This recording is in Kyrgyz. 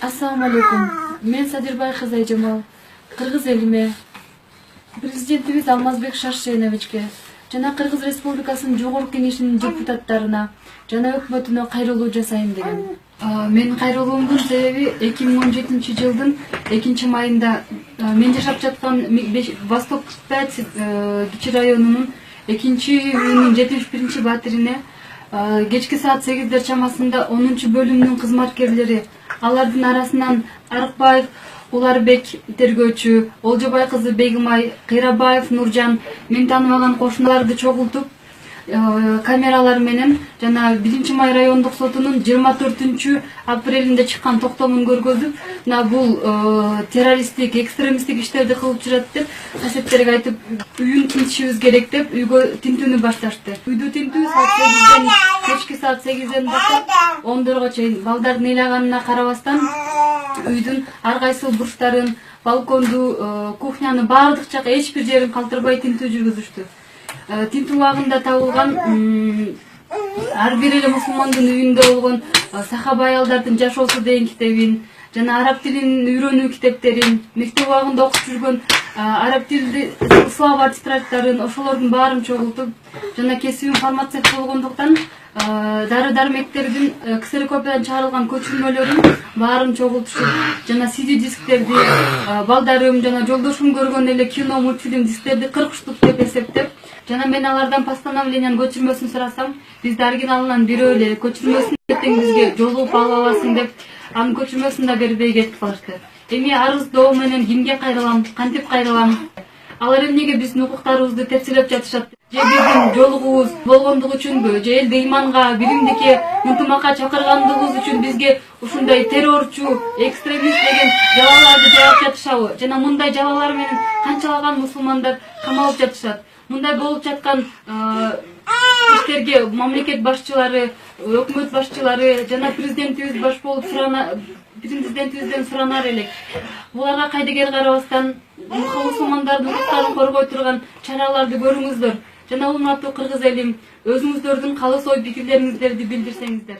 Assalamu alaikum. Мен Садырбай Кызайжамал. Кыргыз элиме, президентибиз Алмазбек Шаршеновичке жана Кыргыз Республикасынын Жогорку Кеңешинин депутаттарына жана өкмөтүнө кайрылуу жасайм деген. Мен кайрылуумдун себеби 2017 жылдын 2-майында мен жашап жаткан Восток 5 Кичи районунун 2-үйүнүн 71-батирине кечки саат 8 чамасында 10-бөлүмдүн кызматкерлери, алардын арасынан Арыкбаев Уларбек тергөөчү, Олжобай кызы Бегимай, Кыйрабаев Нуржан, мен тааныбаган кошуналарды чогултуп, камералар менен жана 1-май райондук сотунун 24-апрелинде чыккан токтомун көргөзүп, бул террористтик, экстремисттик иштерди кылып жүрөт деп касептерге айтып, үйүн тинтишибиз керек деп үйгө тинтүүнү башташты. Үйдү тинтүү кечки саат 8ден баштап 10дорго чейин балдардын ыйлаганына карабастан үйдүн ар кайсы бурчтарын, балконду, кухняны баардык жак эч бир жерин калтырбай тинтүү жүргүзүштү. Тинтүү убагында табылган ар бир эле мусулмандын үйүндө болгон сахаба аялдардын жашоосу деген китебин жана араб тилин үйрөнүү китептерин, мектеп убагында окуп жүргөн араб тилди слова тетрадьдарын, ошолордун баарын чогултуп, жана кесибим фармацевт болгондуктан дары-дармектердин ксерокопиядан чыгарылган көчүрмөлөрүн баарын чогултушуп, жана CD дисктерди, балдарым жана жолдошум көргөн эле кино, мультфильм дисктерди 40 штук деп эсептеп, жана мен алардан постановлениянын көчүрмөсүн сурасам, бизде оригиналынан бирөө эле көчүрмөсүн эртең бизге жолугуп алып аласың деп, анын көчүрмөсүн да бербей кетип калышты. Эми арыздоо менен кимге кайрылам, кантип кайрылам? Алар эмнеге биздин укуктарыбызды тепселеп жатышат? Же биздин жолугубуз болгондугу үчүнбү? Же элди ыйманга, биримдикке, ынтымакка чакыргандыгыбыз үчүн бизге ушундай террорчу, экстремист деген жалаларды жаап жатышабы? Жана мындай жалалар менен канчалаган мусулмандар камалып жатышат? Мындай болуп жаткан иштерге мамлекет башчылары, өкмөт башчылары жана президентибиз баш болуп президентибизден суранар элек. Буларга кайдыгер карабастан мусулмандардын укуктарын коргой турган чараларды көрүңүздөр. Жана урматтуу кыргыз элим, өзүңүздөрдүн калыс ой пикирлериңиздерди билдирсеңиздер.